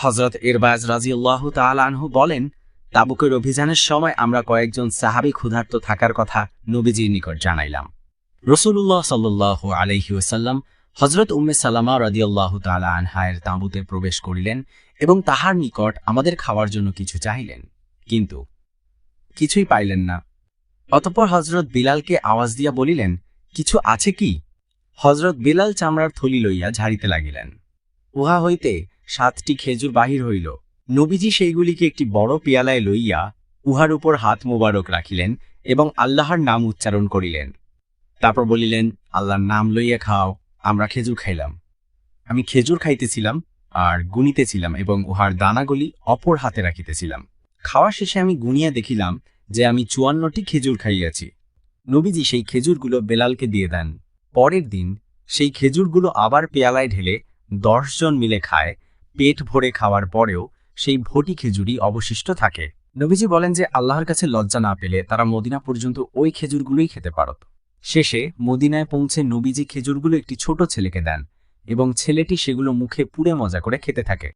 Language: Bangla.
হযরত ইরবাজ রাদিয়াল্লাহু তাআলা আনহু বলেন, তাবুকের অভিযানের সময় আমরা কয়েকজন সাহাবী ক্ষুধার্ত থাকার কথা নবীজির নিকট জানাইলাম। রাসূলুল্লাহ সাল্লাল্লাহু আলাইহি ওয়াসাল্লাম হযরত উম্মে সালামা রাদিয়াল্লাহু তাআলা আনহায়ের তাঁবুতে প্রবেশ করিলেন এবং তাহার নিকট আমাদের খাওয়ার জন্য কিছু চাহিলেন, কিন্তু কিছুই পাইলেন না। অতঃপর হযরত বিলালকে আওয়াজ দিয়া বলিলেন, কিছু আছে কি? হযরত বিলাল চামড়ার থলি লইয়া ঝাড়িতে লাগিলেন। উহা হইতে 7টি খেজুর বাহির হইল। নবীজি সেইগুলিকে একটি বড় পিয়ালায় লইয়া উহার উপর হাত মোবারক রাখিলেন এবং আল্লাহর নাম উচ্চারণ করিলেন। তারপর বলিলেন, আল্লাহর নাম লইয়া খাও। আমরা খেজুর খাইলাম। আমি খেজুর খাইতেছিলাম আর গুনিতেছিলাম এবং উহার দানাগুলি অপর হাতে রাখিতেছিলাম। খাওয়া শেষে আমি গুনিয়া দেখিলাম যে আমি 54টি খেজুর খাইয়াছি। নবীজি সেই খেজুরগুলো বেলালকে দিয়ে দেন। পরের দিন সেই খেজুরগুলো আবার পেয়ালায় ঢেলে 10 জন মিলে খায়। পেট ভরে খাওয়ার পরেও সেই ভটি খেজুরই অবশিষ্ট থাকে। নবীজি বলেন যে আল্লাহর কাছে লজ্জা না পেলে তারা মদিনা পর্যন্ত ওই খেজুরগুলোই খেতে পারত। শেষে মদিনায় পৌঁছে নবীজি খেজুরগুলো একটি ছোট ছেলেকে দেন এবং ছেলেটি সেগুলো মুখে পুড়ে মজা করে খেতে থাকে।